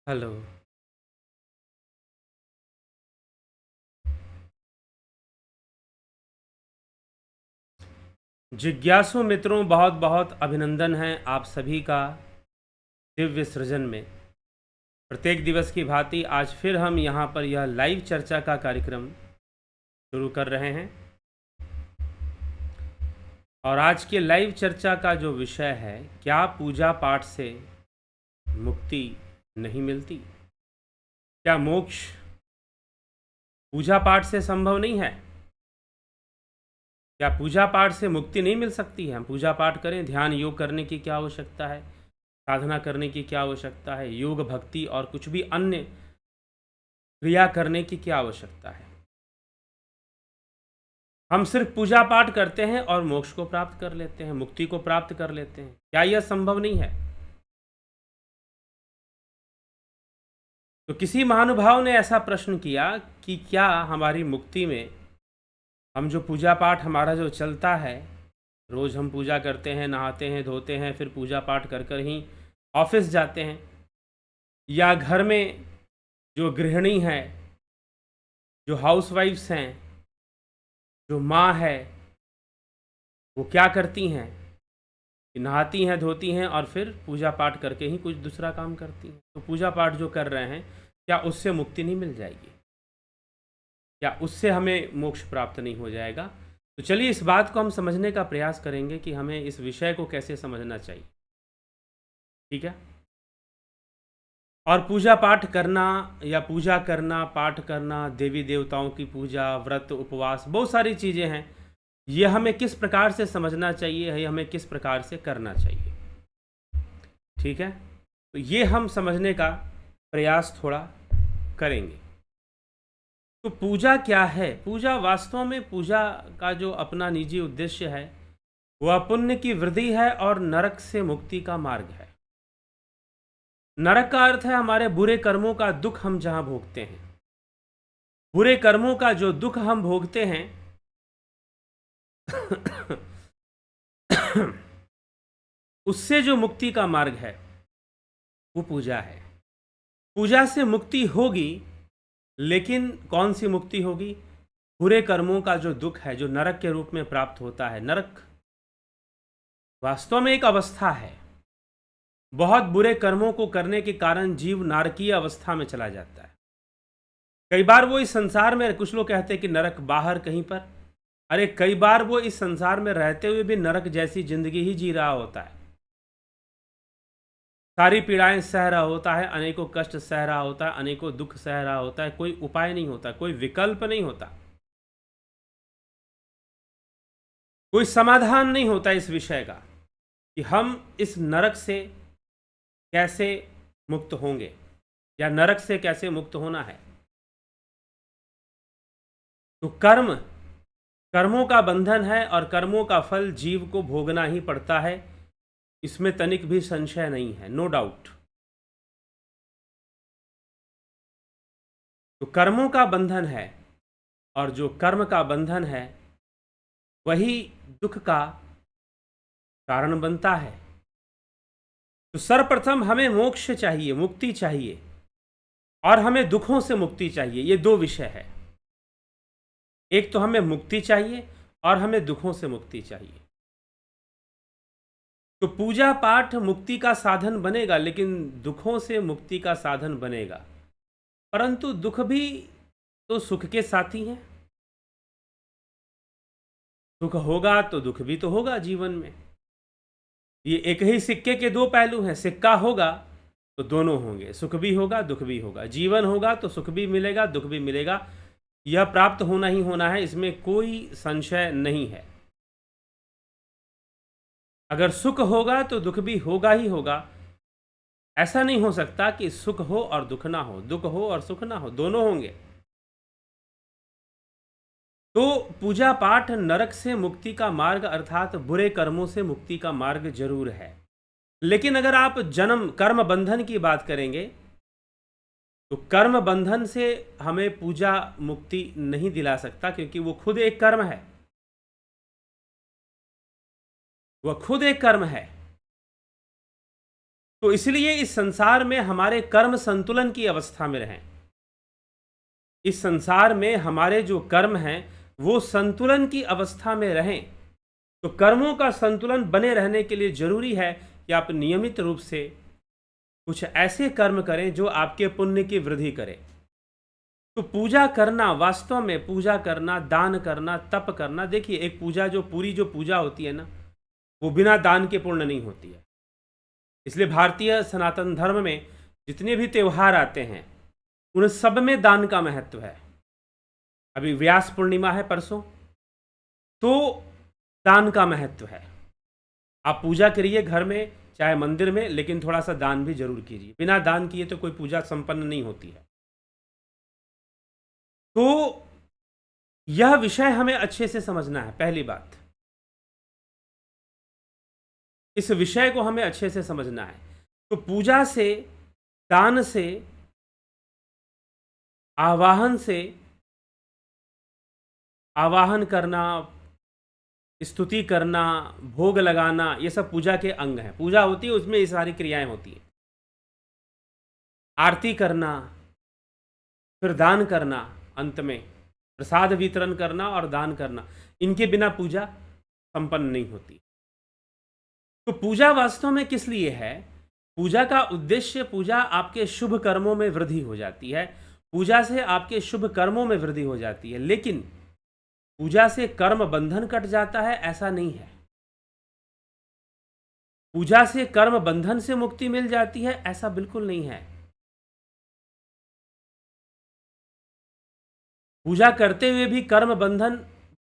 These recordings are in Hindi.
हेलो। जिज्ञासु मित्रों, बहुत बहुत अभिनंदन है आप सभी का दिव्य सृजन में। प्रत्येक दिवस की भांति आज फिर हम यहाँ पर यह लाइव चर्चा का कार्यक्रम शुरू कर रहे हैं और आज के लाइव चर्चा का जो विषय है, क्या पूजा पाठ से मुक्ति नहीं मिलती? क्या मोक्ष पूजा पाठ से संभव नहीं है? क्या पूजा पाठ से मुक्ति नहीं मिल सकती है? हम पूजा पाठ करें, ध्यान योग करने की क्या आवश्यकता है, साधना करने की क्या आवश्यकता है, योग भक्ति और कुछ भी अन्य क्रिया करने की क्या आवश्यकता है? हम सिर्फ पूजा पाठ करते हैं और मोक्ष को प्राप्त कर लेते हैं, मुक्ति को प्राप्त कर लेते हैं। क्या यह संभव नहीं है? तो किसी महानुभाव ने ऐसा प्रश्न किया कि क्या हमारी मुक्ति में हम जो पूजा पाठ हमारा जो चलता है, रोज़ हम पूजा करते हैं, नहाते हैं, धोते हैं, फिर पूजा पाठ कर कर ही ऑफिस जाते हैं, या घर में जो गृहिणी है, जो हाउसवाइफ्स हैं, जो माँ है, वो क्या करती हैं कि नहाती हैं, धोती हैं और फिर पूजा पाठ करके ही कुछ दूसरा काम करती हैं। तो पूजा पाठ जो कर रहे हैं, क्या उससे मुक्ति नहीं मिल जाएगी? क्या उससे हमें मोक्ष प्राप्त नहीं हो जाएगा? तो चलिए इस बात को हम समझने का प्रयास करेंगे कि हमें इस विषय को कैसे समझना चाहिए। ठीक है? और पूजा पाठ करना या पूजा करना, पाठ करना, देवी देवताओं की पूजा, व्रत, उपवास, बहुत सारी चीज़ें हैं। ये हमें किस प्रकार से समझना चाहिए, ये हमें किस प्रकार से करना चाहिए। ठीक है? तो ये हम समझने का प्रयास थोड़ा करेंगे। तो पूजा क्या है? पूजा वास्तव में, पूजा का जो अपना निजी उद्देश्य है वह पुण्य की वृद्धि है और नरक से मुक्ति का मार्ग है। नरक का अर्थ है हमारे बुरे कर्मों का दुख हम जहां भोगते हैं। बुरे कर्मों का जो दुख हम भोगते हैं उससे जो मुक्ति का मार्ग है वो पूजा है। पूजा से मुक्ति होगी, लेकिन कौन सी मुक्ति होगी? बुरे कर्मों का जो दुख है, जो नरक के रूप में प्राप्त होता है। नरक वास्तव में एक अवस्था है। बहुत बुरे कर्मों को करने के कारण जीव नारकीय अवस्था में चला जाता है। कई बार वो इस संसार में, कुछ लोग कहते हैं कि नरक बाहर कहीं पर, अरे कई बार वो इस संसार में रहते हुए भी नरक जैसी जिंदगी ही जी रहा होता है। सारी पीड़ाएं सह रहा होता है, अनेकों कष्ट सह रहा होता है, अनेकों दुख सह रहा होता है, कोई उपाय नहीं होता, कोई विकल्प नहीं होता, कोई समाधान नहीं होता इस विषय का कि हम इस नरक से कैसे मुक्त होंगे या नरक से कैसे मुक्त होना है। तो कर्मों का बंधन है और कर्मों का फल जीव को भोगना ही पड़ता है, इसमें तनिक भी संशय नहीं है, नो डाउट। तो कर्मों का बंधन है और जो कर्म का बंधन है वही दुख का कारण बनता है। तो सर्वप्रथम हमें मोक्ष चाहिए, मुक्ति चाहिए, और हमें दुखों से मुक्ति चाहिए। ये दो विषय है। एक तो हमें मुक्ति चाहिए और हमें दुखों से मुक्ति चाहिए। तो पूजा पाठ मुक्ति का साधन बनेगा, लेकिन दुखों से मुक्ति का साधन बनेगा। परंतु दुख भी तो सुख के साथी हैं। सुख होगा तो दुख भी तो होगा जीवन में। ये एक ही सिक्के के दो पहलू हैं। सिक्का होगा तो दोनों होंगे, सुख भी होगा, दुख भी होगा। जीवन होगा तो सुख भी मिलेगा, दुख भी मिलेगा। यह प्राप्त होना ही होना है, इसमें कोई संशय नहीं है। अगर सुख होगा तो दुख भी होगा ही होगा। ऐसा नहीं हो सकता कि सुख हो और दुख ना हो, दुख हो और सुख ना हो, दोनों होंगे। तो पूजा पाठ नरक से मुक्ति का मार्ग अर्थात बुरे कर्मों से मुक्ति का मार्ग जरूर है। लेकिन अगर आप जन्म कर्म बंधन की बात करेंगे तो कर्म बंधन से हमें पूजा मुक्ति नहीं दिला सकता, क्योंकि वो खुद एक कर्म है। वह खुद एक कर्म है। तो इसलिए इस संसार में हमारे कर्म संतुलन की अवस्था में रहें। इस संसार में हमारे जो कर्म हैं वो संतुलन की अवस्था में रहें। तो कर्मों का संतुलन बने रहने के लिए जरूरी है कि आप नियमित रूप से कुछ ऐसे कर्म करें जो आपके पुण्य की वृद्धि करें। तो पूजा करना, वास्तव में पूजा करना, दान करना, तप करना, देखिए एक पूजा जो पूजा होती है ना, वो बिना दान के पूर्ण नहीं होती है। इसलिए भारतीय सनातन धर्म में जितने भी त्यौहार आते हैं उन सब में दान का महत्व है। अभी व्यास पूर्णिमा है परसों, तो दान का महत्व है। आप पूजा करिए घर में चाहे मंदिर में, लेकिन थोड़ा सा दान भी जरूर कीजिए। बिना दान किए तो कोई पूजा संपन्न नहीं होती है। तो यह विषय हमें अच्छे से समझना है। पहली बात, इस विषय को हमें अच्छे से समझना है। तो पूजा से, दान से, आवाहन करना, स्तुति करना, भोग लगाना, ये सब पूजा के अंग हैं। पूजा होती है उसमें ये सारी क्रियाएं होती हैं। आरती करना, फिर दान करना, अंत में प्रसाद वितरण करना और दान करना, इनके बिना पूजा संपन्न नहीं होती। तो पूजा वास्तव में किस लिए है? पूजा का उद्देश्य, पूजा आपके शुभ कर्मों में वृद्धि हो जाती है। पूजा से आपके शुभ कर्मों में वृद्धि हो जाती है। लेकिन पूजा से कर्म बंधन कट जाता है, ऐसा नहीं है। पूजा से कर्म बंधन से मुक्ति मिल जाती है, ऐसा बिल्कुल नहीं है। पूजा करते हुए भी कर्म बंधन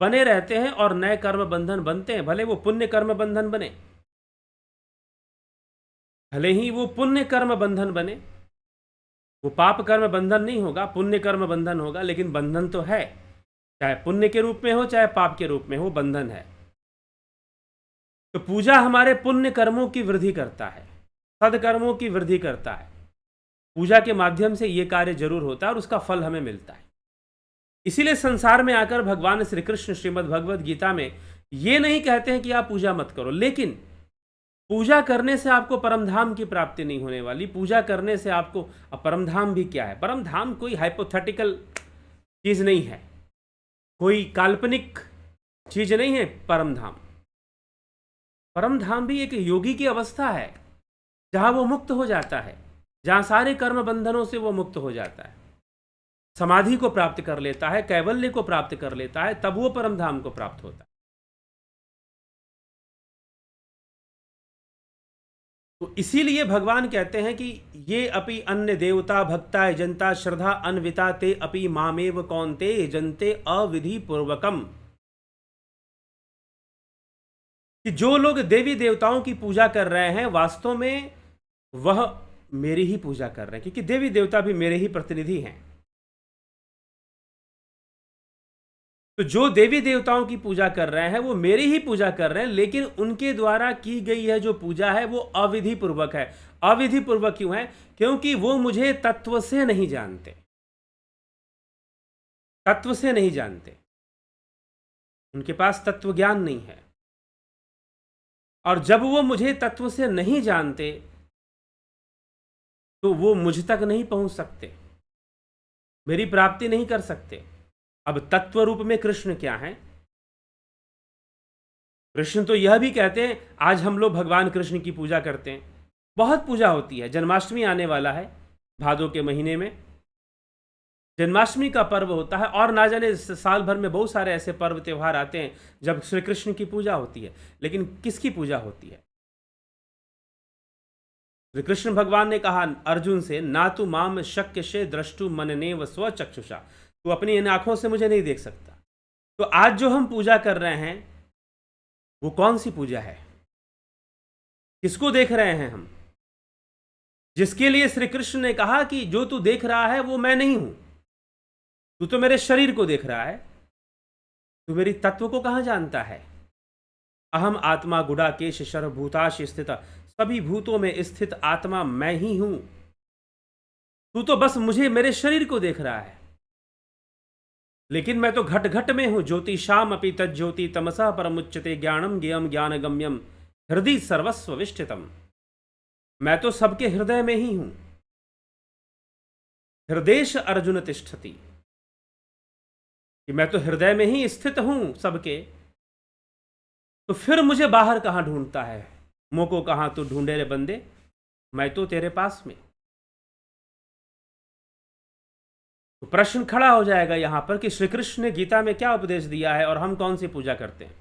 बने रहते हैं और नए कर्म बंधन बनते हैं। भले वो पुण्य कर्म बंधन बने, भले ही वो पुण्य कर्म बंधन बने, वो पाप कर्म बंधन नहीं होगा, पुण्य कर्म बंधन होगा, लेकिन बंधन तो है। चाहे पुण्य के रूप में हो चाहे पाप के रूप में हो, बंधन है। तो पूजा हमारे पुण्य कर्मों की वृद्धि करता है, सदकर्मों की वृद्धि करता है। पूजा के माध्यम से ये कार्य जरूर होता है और उसका फल हमें मिलता है। इसीलिए संसार में आकर भगवान श्री कृष्ण श्रीमद् भगवद गीता में ये नहीं कहते हैं कि आप पूजा मत करो, लेकिन पूजा करने से आपको परमधाम की प्राप्ति नहीं होने वाली। पूजा करने से आपको, परमधाम भी क्या है? परमधाम कोई हाइपोथेटिकल चीज नहीं है, कोई काल्पनिक चीज नहीं है। परमधाम, परमधाम भी एक योगी की अवस्था है जहां वो मुक्त हो जाता है, जहां सारे कर्म बंधनों से वो मुक्त हो जाता है, समाधि को प्राप्त कर लेता है, कैवल्य को प्राप्त कर लेता है, तब वो परमधाम को प्राप्त होता है। तो इसीलिए भगवान कहते हैं कि ये अपि अन्य देवता भक्ता जनता श्रद्धा अन्विता ते अपि मामेव कौन्ते जनते अविधि पूर्वकम, कि जो लोग देवी देवताओं की पूजा कर रहे हैं वास्तव में वह मेरी ही पूजा कर रहे हैं, क्योंकि देवी देवता भी मेरे ही प्रतिनिधि हैं। तो जो देवी देवताओं की पूजा कर रहे हैं वो मेरी ही पूजा कर रहे हैं, लेकिन उनके द्वारा की गई है जो पूजा है वो अविधि पूर्वक है। अविधि पूर्वक क्यों है? क्योंकि वो मुझे तत्व से नहीं जानते, तत्व से नहीं जानते, उनके पास तत्व ज्ञान नहीं है। और जब वो मुझे तत्व से नहीं जानते तो वो मुझ तक नहीं पहुंच सकते, मेरी प्राप्ति नहीं कर सकते। अब तत्व रूप में कृष्ण क्या है? कृष्ण तो यह भी कहते हैं, आज हम लोग भगवान कृष्ण की पूजा करते हैं, बहुत पूजा होती है। जन्माष्टमी आने वाला है, भादों के महीने में जन्माष्टमी का पर्व होता है, और ना जाने साल भर में बहुत सारे ऐसे पर्व त्यौहार आते हैं जब श्री कृष्ण की पूजा होती है। लेकिन किसकी पूजा होती है? श्री कृष्ण भगवान ने कहा अर्जुन से, ना तू माम शक्य से द्रष्टु मनने व स्वचक्षुषा, तू अपनी इन आंखों से मुझे नहीं देख सकता। तो आज जो हम पूजा कर रहे हैं वो कौन सी पूजा है? किसको देख रहे हैं हम? जिसके लिए श्री कृष्ण ने कहा कि जो तू देख रहा है वो मैं नहीं हूं, तू तो मेरे शरीर को देख रहा है, तू मेरी तत्व को कहां जानता है? अहम आत्मा गुडाकेश सर्वभूताश स्थित, सभी भूतों में स्थित आत्मा मैं ही हूं। तू तो बस मुझे, मेरे शरीर को देख रहा है, लेकिन मैं तो घट घट में हूं। ज्योतिषाम अपि तज्ज्योति तमसा परमुच्यते ज्ञानम ज्ञेयम ज्ञानगम्यम हृदय सर्वस्व विष्ठितम। मैं तो सबके हृदय में ही हूं। हृदेश अर्जुन तिष्ठति, कि मैं तो हृदय में ही स्थित हूं सबके, तो फिर मुझे बाहर कहां ढूंढता है, मुंह को कहां तो ढूंढे रे बंदे, मैं तो तेरे पास में। तो प्रश्न खड़ा हो जाएगा यहां पर कि श्री कृष्ण ने गीता में क्या उपदेश दिया है और हम कौन सी पूजा करते हैं।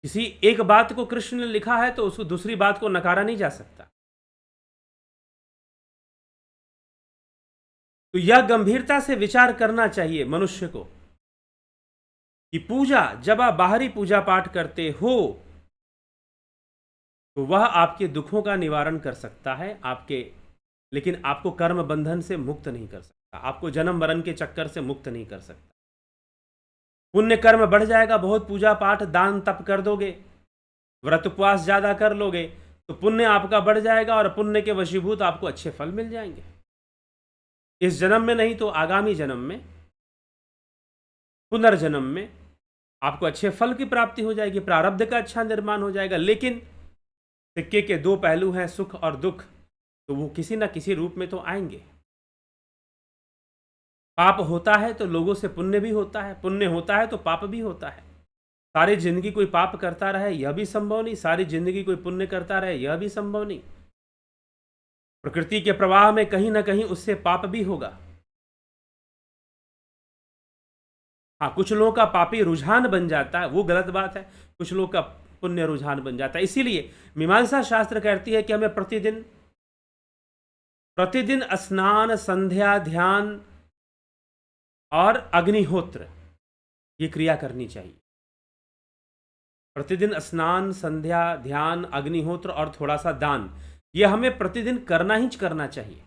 किसी एक बात को कृष्ण ने लिखा है तो उसको दूसरी बात को नकारा नहीं जा सकता। तो यह गंभीरता से विचार करना चाहिए मनुष्य को कि पूजा, जब आप बाहरी पूजा पाठ करते हो तो वह आपके दुखों का निवारण कर सकता है, लेकिन आपको कर्म बंधन से मुक्त नहीं कर सकता, आपको जन्म मरण के चक्कर से मुक्त नहीं कर सकता। पुण्य कर्म बढ़ जाएगा, बहुत पूजा पाठ दान तप कर दोगे, व्रत उपवास ज्यादा कर लोगे तो पुण्य आपका बढ़ जाएगा और पुण्य के वशीभूत आपको अच्छे फल मिल जाएंगे। इस जन्म में नहीं तो आगामी जन्म में, पुनर्जन्म में आपको अच्छे फल की प्राप्ति हो जाएगी, प्रारब्ध का अच्छा निर्माण हो जाएगा। लेकिन सिक्के के दो पहलू हैं, सुख और दुख, तो वो किसी ना किसी रूप में तो आएंगे। पाप होता है तो लोगों से पुण्य भी होता है, पुण्य होता है तो पाप भी होता है। सारी जिंदगी कोई पाप करता रहे यह भी संभव नहीं, सारी जिंदगी कोई पुण्य करता रहे यह भी संभव नहीं। प्रकृति के प्रवाह में कहीं ना कहीं उससे पाप भी होगा। हाँ, कुछ लोगों का पापी रुझान बन जाता है, वो गलत बात है, कुछ लोग का पुण्य रुझान बन जाता है। इसीलिए मीमांसा शास्त्र कहती है कि हमें प्रतिदिन स्नान, संध्या, ध्यान और अग्निहोत्र ये क्रिया करनी चाहिए। प्रतिदिन स्नान, संध्या, ध्यान, अग्निहोत्र और थोड़ा सा दान, ये हमें प्रतिदिन करना ही करना चाहिए।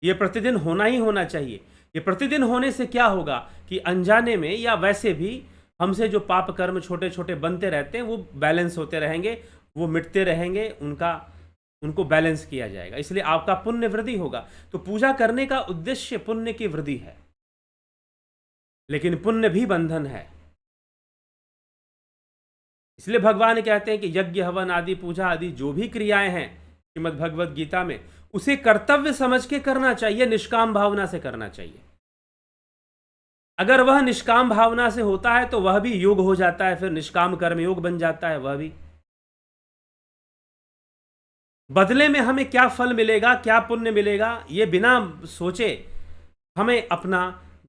ये प्रतिदिन होना ही होना चाहिए। ये प्रतिदिन होने से क्या होगा कि अनजाने में या वैसे भी हमसे जो पाप कर्म छोटे छोटे बनते रहते हैं वो बैलेंस होते रहेंगे, वो मिटते रहेंगे, उनको बैलेंस किया जाएगा, इसलिए आपका पुण्य वृद्धि होगा। तो पूजा करने का उद्देश्य पुण्य की वृद्धि है, लेकिन पुण्य भी बंधन है। इसलिए भगवान कहते हैं कि यज्ञ, हवन आदि, पूजा आदि जो भी क्रियाएं हैं श्रीमद् भगवद गीता में, उसे कर्तव्य समझ के करना चाहिए, निष्काम भावना से करना चाहिए। अगर वह निष्काम भावना से होता है तो वह भी योग हो जाता है, फिर निष्काम कर्म योग बन जाता है। वह भी बदले में हमें क्या फल मिलेगा, क्या पुण्य मिलेगा, ये बिना सोचे हमें अपना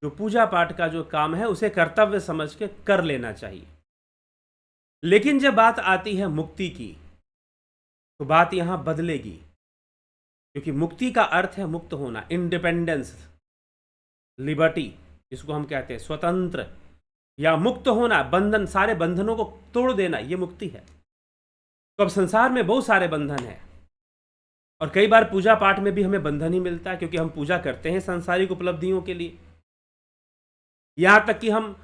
जो पूजा पाठ का जो काम है उसे कर्तव्य समझ के कर लेना चाहिए। लेकिन जब बात आती है मुक्ति की तो बात यहां बदलेगी, क्योंकि मुक्ति का अर्थ है मुक्त होना, इंडिपेंडेंस, लिबर्टी, जिसको हम कहते हैं स्वतंत्र या मुक्त होना, बंधन, सारे बंधनों को तोड़ देना, यह मुक्ति है। तो अब संसार में बहुत सारे बंधन हैं और कई बार पूजा पाठ में भी हमें बंधन ही मिलता है, क्योंकि हम पूजा करते हैं सांसारिक उपलब्धियों के लिए। यहां तक कि हम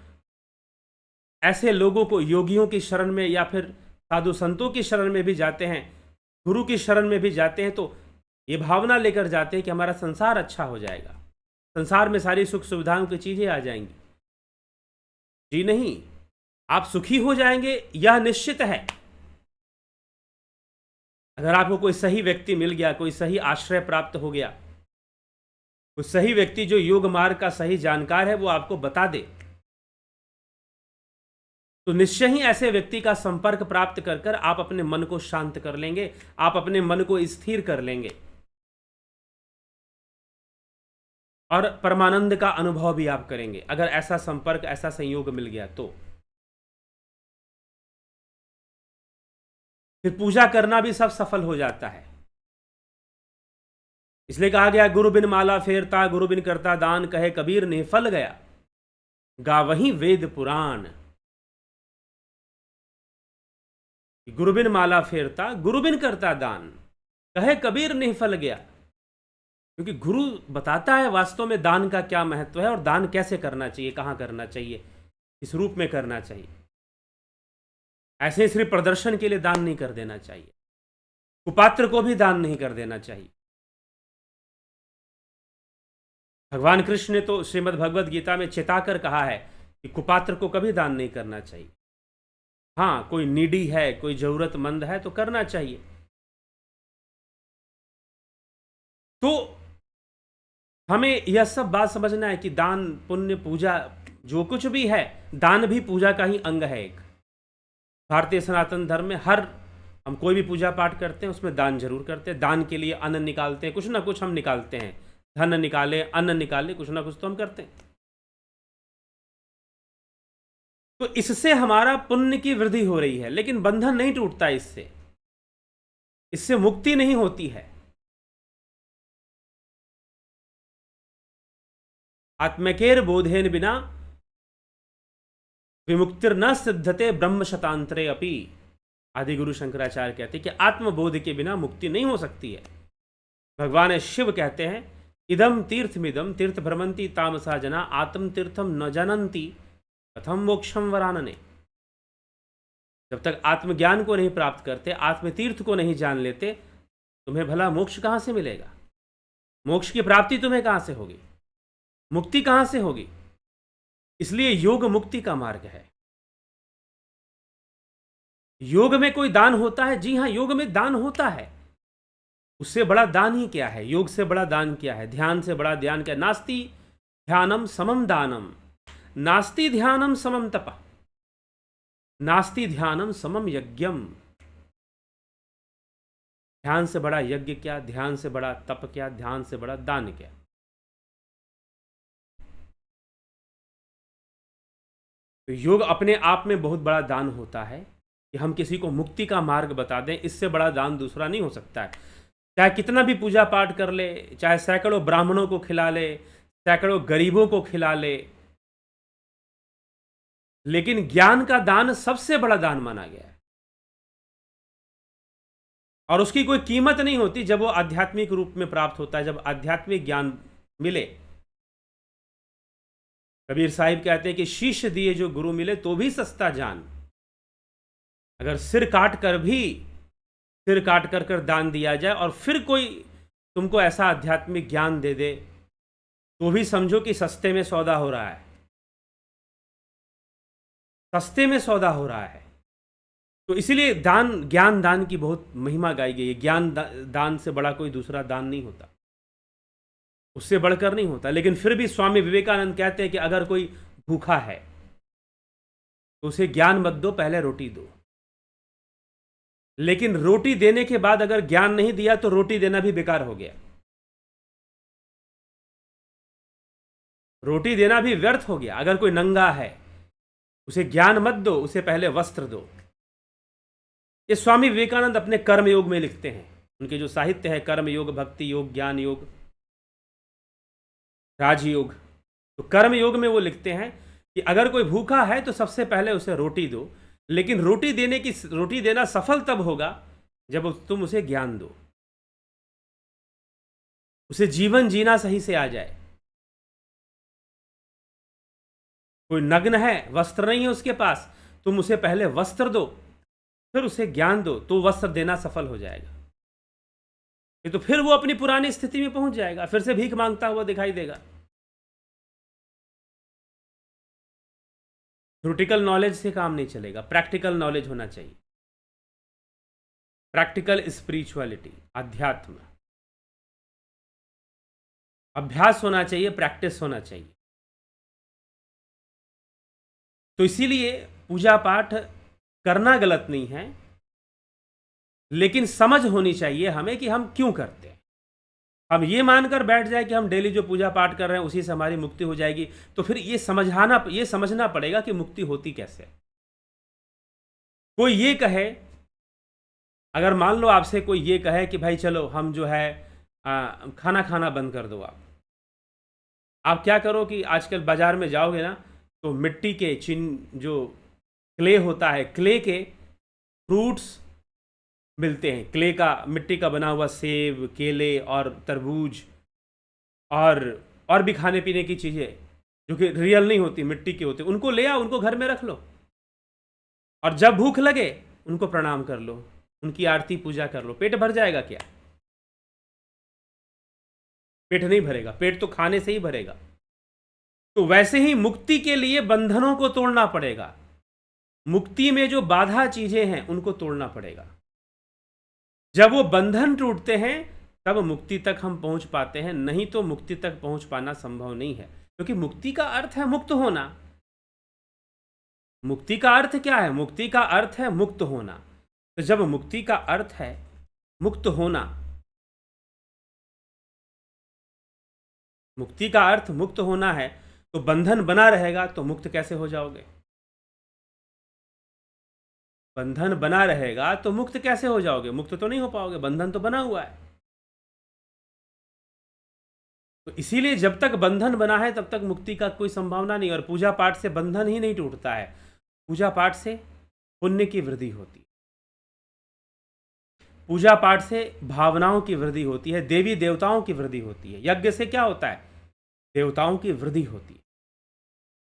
ऐसे लोगों को, योगियों की शरण में या फिर साधु संतों की शरण में भी जाते हैं, गुरु की शरण में भी जाते हैं, तो ये भावना लेकर जाते हैं कि हमारा संसार अच्छा हो जाएगा, संसार में सारी सुख सुविधाओं की चीजें आ जाएंगी। जी नहीं, आप सुखी हो जाएंगे यह निश्चित है। अगर आपको कोई सही व्यक्ति मिल गया, कोई सही आश्रय प्राप्त हो गया, कोई सही व्यक्ति जो योग मार्ग का सही जानकार है वो आपको बता दे, तो निश्चय ही ऐसे व्यक्ति का संपर्क प्राप्त कर कर आप अपने मन को शांत कर लेंगे, आप अपने मन को स्थिर कर लेंगे और परमानंद का अनुभव भी आप करेंगे, अगर ऐसा संपर्क, ऐसा संयोग मिल गया तो। फिर पूजा करना भी सब सफल हो जाता है। इसलिए कहा गया, गुरु बिन माला फेरता, गुरु बिन करता दान, कहे कबीर निफल गया, गावहीं वेद पुराण। गुरु बिन माला फेरता, गुरु बिन करता दान, कहे कबीर निफल गया। क्योंकि गुरु बताता है वास्तव में दान का क्या महत्व है और दान कैसे करना चाहिए, कहां करना चाहिए, किस रूप में करना चाहिए। ऐसे ही सिर्फ प्रदर्शन के लिए दान नहीं कर देना चाहिए, कुपात्र को भी दान नहीं कर देना चाहिए। भगवान कृष्ण ने तो श्रीमद् भगवद गीता में चेताकर कहा है कि कुपात्र को कभी दान नहीं करना चाहिए। हाँ, कोई नीडी है, कोई ज़रूरतमंद है तो करना चाहिए। तो हमें यह सब बात समझना है कि दान, पुण्य, पूजा जो कुछ भी है, दान भी पूजा का ही अंग है एक। भारतीय सनातन धर्म में हम कोई भी पूजा पाठ करते हैं उसमें दान जरूर करते हैं। दान के लिए अन्न निकालते हैं, कुछ ना कुछ हम निकालते हैं, धन निकाले, अन्न निकाले, कुछ ना कुछ तो हम करते हैं। तो इससे हमारा पुण्य की वृद्धि हो रही है, लेकिन बंधन नहीं टूटता इससे, इससे मुक्ति नहीं होती है। आत्मकेर बोधेन बिना विमुक्तिर न सिद्धते ब्रह्म शतांतरे अपि। आदि गुरु शंकराचार्य कहते हैं कि आत्मबोध के बिना मुक्ति नहीं हो सकती है। भगवान शिव कहते हैं इदम तीर्थमिदम तीर्थ भ्रमंती तामसा जना आत्म तीर्थम न जानन्ति कथम मोक्षम वरानने। जब तक आत्मज्ञान को नहीं प्राप्त करते, आत्मतीर्थ को नहीं जान लेते, तुम्हें भला मोक्ष कहां से मिलेगा? मोक्ष की प्राप्ति तुम्हें कहां से होगी? मुक्ति कहां से होगी? इसलिए योग मुक्ति का मार्ग है। योग में कोई दान होता है? जी हां, योग में दान होता है। उससे बड़ा दान ही क्या है? योग से बड़ा दान क्या है? ध्यान से बड़ा ध्यान क्या? नास्ति ध्यानम समम दानम, नास्ति ध्यानम समम तप, नास्ति ध्यानम समम यज्ञम। ध्यान से बड़ा यज्ञ क्या? ध्यान से बड़ा तप क्या? ध्यान से बड़ा दान क्या? तो योग अपने आप में बहुत बड़ा दान होता है कि हम किसी को मुक्ति का मार्ग बता दें। इससे बड़ा दान दूसरा नहीं हो सकता है। चाहे कितना भी पूजा पाठ कर ले, चाहे सैकड़ों ब्राह्मणों को खिला ले, सैकड़ों गरीबों को खिला ले, लेकिन ज्ञान का दान सबसे बड़ा दान माना गया है। और उसकी कोई कीमत नहीं होती जब वो आध्यात्मिक रूप में प्राप्त होता है, जब आध्यात्मिक ज्ञान मिले। कबीर साहिब कहते हैं कि शीश दिए जो गुरु मिले तो भी सस्ता जान। अगर सिर काट कर दान दिया जाए और फिर कोई तुमको ऐसा आध्यात्मिक ज्ञान दे दे तो भी समझो कि सस्ते में सौदा हो रहा है, सस्ते में सौदा हो रहा है। तो इसीलिए ज्ञान दान की बहुत महिमा गाई गई है। ज्ञान दान से बड़ा कोई दूसरा दान नहीं होता, उससे बढ़कर नहीं होता। लेकिन फिर भी स्वामी विवेकानंद कहते हैं कि अगर कोई भूखा है तो उसे ज्ञान मत दो, पहले रोटी दो। लेकिन रोटी देने के बाद अगर ज्ञान नहीं दिया तो रोटी देना भी बेकार हो गया, रोटी देना भी व्यर्थ हो गया। अगर कोई नंगा है उसे ज्ञान मत दो, उसे पहले वस्त्र दो। ये स्वामी विवेकानंद अपने कर्म योग में लिखते हैं। उनके जो साहित्य है, कर्म योग, भक्ति योग, ज्ञान योग, राजयोग। तो कर्म योग में वो लिखते हैं कि अगर कोई भूखा है तो सबसे पहले उसे रोटी दो, लेकिन रोटी देना सफल तब होगा जब तुम उसे ज्ञान दो, उसे जीवन जीना सही से आ जाए। कोई नग्न है, वस्त्र नहीं है उसके पास, तुम उसे पहले वस्त्र दो, फिर उसे ज्ञान दो, तो वस्त्र देना सफल हो जाएगा। ये तो फिर वो अपनी पुरानी स्थिति में पहुंच जाएगा, फिर से भीख मांगता हुआ दिखाई देगा। थ्योरेटिकल नॉलेज से काम नहीं चलेगा, प्रैक्टिकल नॉलेज होना चाहिए। प्रैक्टिकल स्पिरिचुअलिटी, अध्यात्म, अभ्यास होना चाहिए, प्रैक्टिस होना चाहिए। तो इसीलिए पूजा पाठ करना गलत नहीं है, लेकिन समझ होनी चाहिए हमें कि हम क्यों करते हैं। हम ये मानकर बैठ जाए कि हम डेली जो पूजा पाठ कर रहे हैं उसी से हमारी मुक्ति हो जाएगी, तो फिर ये समझना पड़ेगा कि मुक्ति होती कैसे। कोई ये कहे, अगर मान लो आपसे कोई ये कहे कि भाई चलो हम जो है खाना खाना बंद कर दो, आप क्या करो कि आजकल बाजार में जाओगे ना तो मिट्टी के जो क्ले होता है, क्ले के फ्रूट्स मिलते हैं। क्ले का, मिट्टी का बना हुआ सेब, केले और तरबूज और भी खाने पीने की चीज़ें जो कि रियल नहीं होती, मिट्टी की होती, उनको ले आओ, उनको घर में रख लो, और जब भूख लगे उनको प्रणाम कर लो, उनकी आरती पूजा कर लो। पेट भर जाएगा क्या? पेट नहीं भरेगा, पेट तो खाने से ही भरेगा। तो वैसे ही मुक्ति के लिए बंधनों को तोड़ना पड़ेगा। मुक्ति में जो बाधा चीजें हैं उनको तोड़ना पड़ेगा। जब वो बंधन टूटते हैं तब मुक्ति तक हम पहुंच पाते हैं, नहीं तो मुक्ति तक पहुंच पाना संभव नहीं है, क्योंकि मुक्ति का अर्थ है मुक्त होना। मुक्ति का अर्थ क्या है? मुक्ति का अर्थ है मुक्त होना। तो जब मुक्ति का अर्थ है मुक्त होना, मुक्ति का अर्थ मुक्त होना है, तो बंधन बना रहेगा तो मुक्त कैसे हो जाओगे? बंधन बना रहेगा तो मुक्त कैसे हो जाओगे? मुक्त तो नहीं हो पाओगे, बंधन तो बना हुआ है। तो इसीलिए जब तक बंधन बना है तब तक मुक्ति का कोई संभावना नहीं। और पूजा पाठ से बंधन ही नहीं टूटता है, पूजा पाठ से पुण्य की वृद्धि होती है, पूजा पाठ से भावनाओं की वृद्धि होती है, देवी देवताओं की वृद्धि होती है। यज्ञ से क्या होता है? देवताओं की वृद्धि होती है,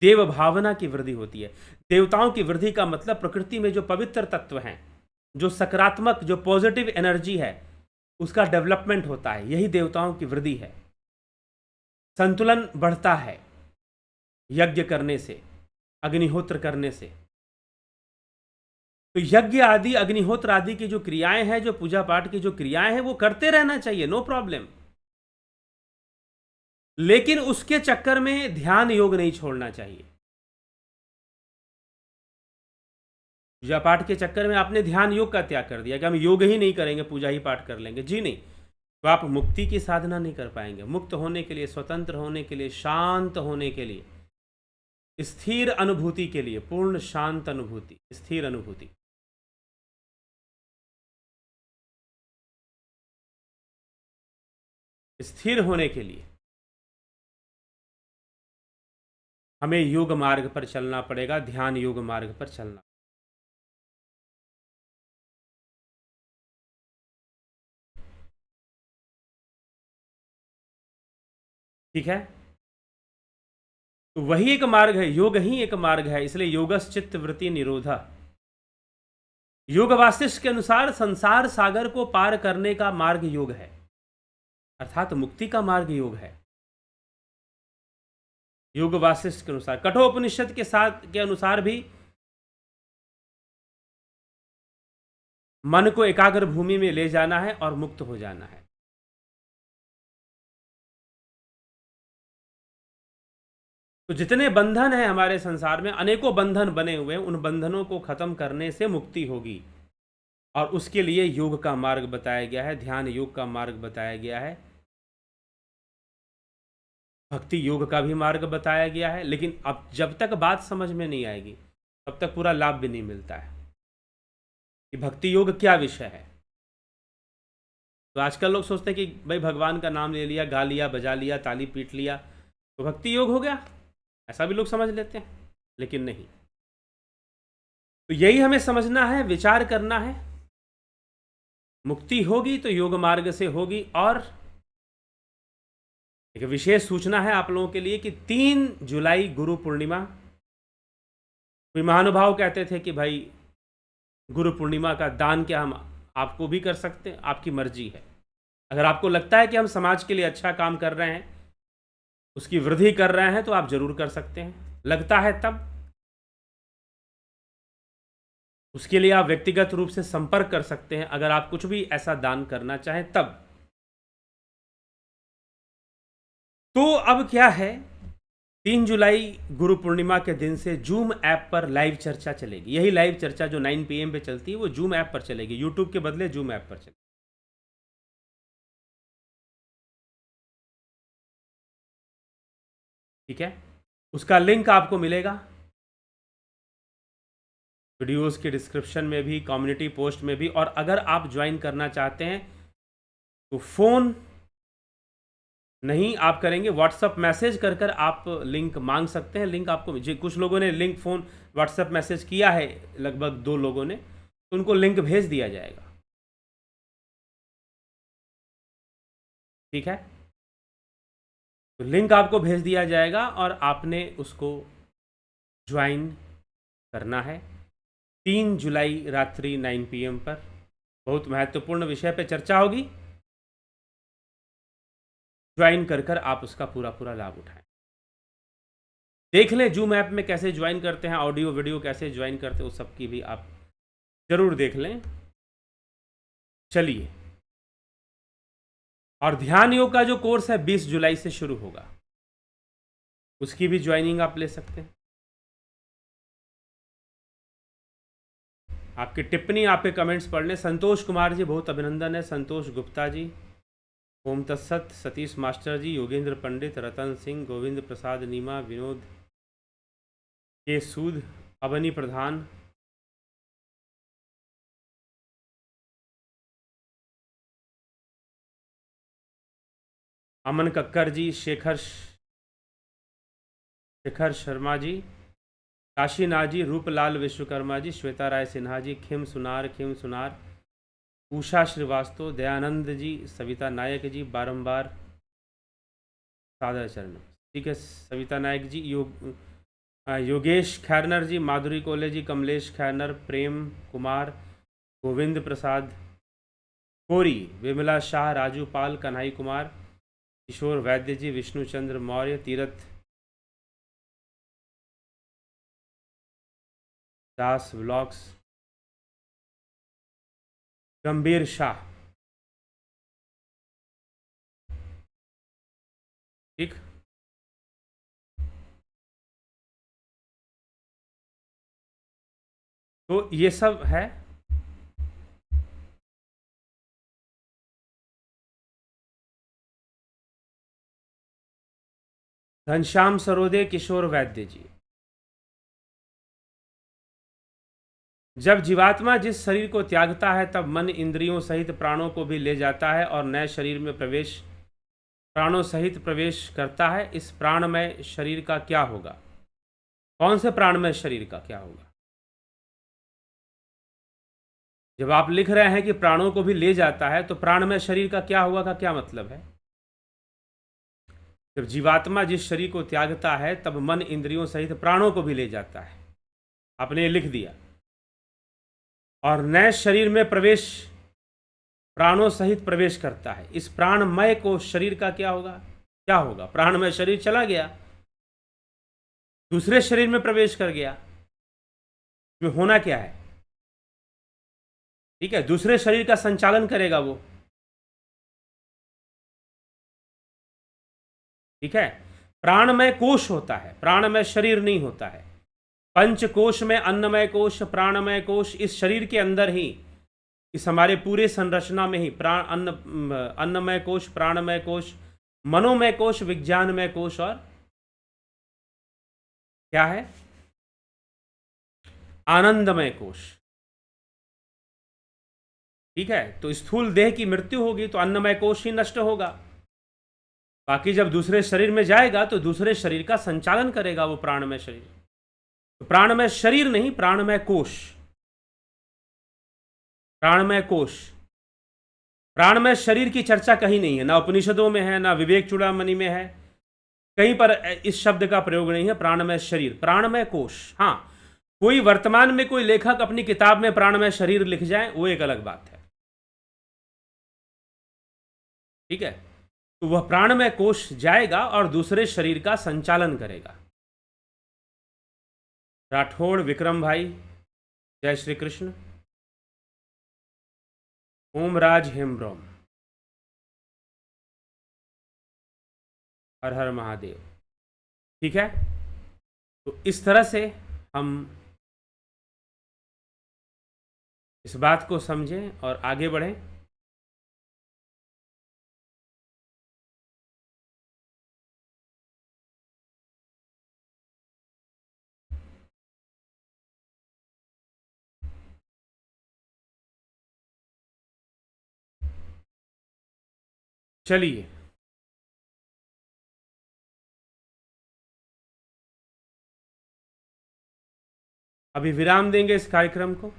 देव भावना की वृद्धि होती है। देवताओं की वृद्धि का मतलब प्रकृति में जो पवित्र तत्व हैं, जो सकारात्मक, जो पॉजिटिव एनर्जी है, उसका डेवलपमेंट होता है। यही देवताओं की वृद्धि है। संतुलन बढ़ता है यज्ञ करने से, अग्निहोत्र करने से। तो यज्ञ आदि, अग्निहोत्र आदि की जो क्रियाएं हैं, जो पूजा पाठ की जो क्रियाएं हैं, वो करते रहना चाहिए, नो प्रॉब्लम। लेकिन उसके चक्कर में ध्यान योग नहीं छोड़ना चाहिए। पूजा पाठ के चक्कर में आपने ध्यान योग का त्याग कर दिया कि हम योग ही नहीं करेंगे, पूजा ही पाठ कर लेंगे। जी नहीं, तो आप मुक्ति की साधना नहीं कर पाएंगे। मुक्त होने के लिए, स्वतंत्र होने के लिए, शांत होने के लिए, स्थिर अनुभूति के लिए, पूर्ण शांत अनुभूति, स्थिर अनुभूति, स्थिर होने के लिए हमें योग मार्ग पर चलना पड़ेगा, ध्यान योग मार्ग पर चलना। ठीक है, तो वही एक मार्ग है, योग ही एक मार्ग है। इसलिए योगश्चित्त वृत्ति निरोधा। योग वासिष्ठ के अनुसार संसार सागर को पार करने का मार्ग योग है, अर्थात मुक्ति का मार्ग योग है। योग वासिष्ठ के अनुसार, कठोपनिषद के अनुसार भी मन को एकाग्र भूमि में ले जाना है और मुक्त हो जाना है। तो जितने बंधन हैं हमारे संसार में, अनेकों बंधन बने हुए हैं, उन बंधनों को खत्म करने से मुक्ति होगी। और उसके लिए योग का मार्ग बताया गया है, ध्यान योग का मार्ग बताया गया है, भक्ति योग का भी मार्ग बताया गया है। लेकिन अब जब तक बात समझ में नहीं आएगी तब तक पूरा लाभ भी नहीं मिलता है कि भक्ति योग क्या विषय है। तो आजकल लोग सोचते हैं कि भाई भगवान का नाम ले लिया, गा लिया, बजा लिया, ताली पीट लिया तो भक्ति योग हो गया, ऐसा भी लोग समझ लेते हैं, लेकिन नहीं। तो यही हमें समझना है, विचार करना है। मुक्ति होगी तो योग मार्ग से होगी। और एक विशेष सूचना है आप लोगों के लिए कि 3 जुलाई गुरु पूर्णिमा। कोई महानुभाव कहते थे कि भाई गुरु पूर्णिमा का दान क्या हम आपको भी कर सकते हैं, आपकी मर्जी है। अगर आपको लगता है कि हम समाज के लिए अच्छा काम कर रहे हैं, उसकी वृद्धि कर रहे हैं, तो आप जरूर कर सकते हैं। लगता है तब उसके लिए आप व्यक्तिगत रूप से संपर्क कर सकते हैं, अगर आप कुछ भी ऐसा दान करना चाहें तब। तो अब क्या है, 3 जुलाई गुरु पूर्णिमा के दिन से जूम ऐप पर लाइव चर्चा चलेगी। यही लाइव चर्चा जो 9 PM पे चलती है वो जूम ऐप पर चलेगी, यूट्यूब के बदले जूम ऐप पर चलेगी। ठीक है, उसका लिंक आपको मिलेगा वीडियोस के डिस्क्रिप्शन में भी, कम्युनिटी पोस्ट में भी। और अगर आप ज्वाइन करना चाहते हैं तो फ़ोन नहीं आप करेंगे, व्हाट्सअप मैसेज कर कर आप लिंक मांग सकते हैं। लिंक आपको, कुछ लोगों ने लिंक फ़ोन व्हाट्सअप मैसेज किया है, लगभग 2 लोगों ने, तो उनको लिंक भेज दिया जाएगा। ठीक है, तो लिंक आपको भेज दिया जाएगा और आपने उसको ज्वाइन करना है। 3 जुलाई रात्रि 9 PM पर बहुत महत्वपूर्ण विषय पर चर्चा होगी। ज्वाइन कर कर आप उसका पूरा पूरा लाभ उठाएं। देख लें जूम ऐप में कैसे ज्वाइन करते हैं, ऑडियो वीडियो कैसे ज्वाइन करते हैं, उस सब की भी आप ज़रूर देख लें। चलिए, और ध्यान योग का जो कोर्स है 20 जुलाई से शुरू होगा, उसकी भी ज्वाइनिंग आप ले सकते हैं। आपकी टिप्पणी, आपके कमेंट्स पढ़ लें। संतोष कुमार जी, बहुत अभिनंदन है। संतोष गुप्ता जी, ओम तत्सत। सतीश मास्टर जी, योगेंद्र पंडित, रतन सिंह, गोविंद प्रसाद नीमा, विनोद के सूद, अवनी प्रधान, अमन कक्कर जी, शेखर शर्मा जी, काशीनाथ जी, रूपलाल विश्वकर्मा जी, श्वेता राय सिन्हा जी, खिम सुनार, उषा श्रीवास्तव, दयानंद जी, सविता नायक जी, बारंबार सादर चरण। ठीक है सविता नायक जी। योगेश खैरनर जी, माधुरी कोले जी, कमलेश खैरनर, प्रेम कुमार, गोविंद प्रसाद कोरी, विमला शाह, राजू पाल, कन्हई कुमार, किशोर वैद्य जी, विष्णुचंद्र मौर्य, तीरथ दास व्लॉग्स, गंभीर शाह। ठीक, तो ये सब है। घनश्याम सरोदे, किशोर वैद्य जी। जब जीवात्मा जिस शरीर को त्यागता है तब मन इंद्रियों सहित प्राणों को भी ले जाता है और नए शरीर में प्राणों सहित प्रवेश करता है। इस प्राणमय शरीर का क्या होगा? कौन से प्राणमय शरीर का क्या होगा? जब आप लिख रहे हैं कि प्राणों को भी ले जाता है, तो प्राणमय शरीर का क्या होगा का क्या मतलब है? जब जीवात्मा जिस शरीर को त्यागता है तब मन इंद्रियों सहित प्राणों को भी ले जाता है, आपने ये लिख दिया, और नए शरीर में प्राणों सहित प्रवेश करता है। इस प्राणमय को शरीर का क्या होगा? प्राणमय शरीर चला गया, दूसरे शरीर में प्रवेश कर गया, में होना क्या है? ठीक है, दूसरे शरीर का संचालन करेगा वो। ठीक है, प्राणमय कोश होता है, प्राणमय शरीर नहीं होता है। पंचकोश में अन्नमय कोश, प्राणमय कोश, इस शरीर के अंदर ही, इस हमारे पूरे संरचना में ही अन्नमय कोश, प्राणमय कोश, मनोमय कोश, विज्ञानमय कोश, और क्या है? आनंदमय कोश। ठीक है, तो स्थूल देह की मृत्यु होगी तो अन्नमय कोश ही नष्ट होगा। बाकी जब दूसरे शरीर में जाएगा तो दूसरे शरीर का संचालन करेगा वो प्राणमय शरीर। तो प्राणमय शरीर नहीं, प्राणमय कोश। प्राणमय कोश, प्राणमय शरीर की चर्चा कहीं नहीं है, ना उपनिषदों में है, ना विवेक चूड़ामणि में है, कहीं पर इस शब्द का प्रयोग नहीं है। प्राणमय शरीर, प्राणमय कोश। हाँ, कोई वर्तमान में कोई लेखक अपनी किताब में प्राणमय शरीर लिख जाए, वो एक अलग बात है। ठीक है, तो वह प्राणमय कोश जाएगा और दूसरे शरीर का संचालन करेगा। राठौड़ विक्रम भाई, जय श्री कृष्ण। ओमराज हेम्ब्रोम, हर हर महादेव। ठीक है, तो इस तरह से हम इस बात को समझें और आगे बढ़ें। चलिए, अभी विराम देंगे इस कार्यक्रम को।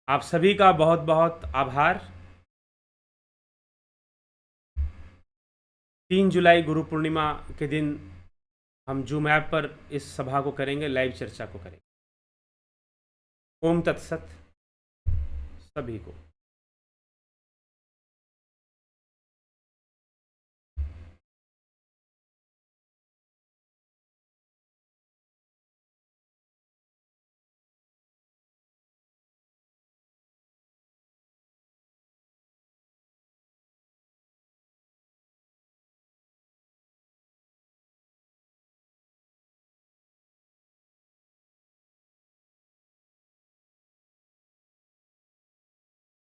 आप सभी का बहुत बहुत आभार। 3 जुलाई गुरु पूर्णिमा के दिन हम जूम ऐप पर इस सभा को करेंगे, लाइव चर्चा को करेंगे। ओम तत्सत सभी को।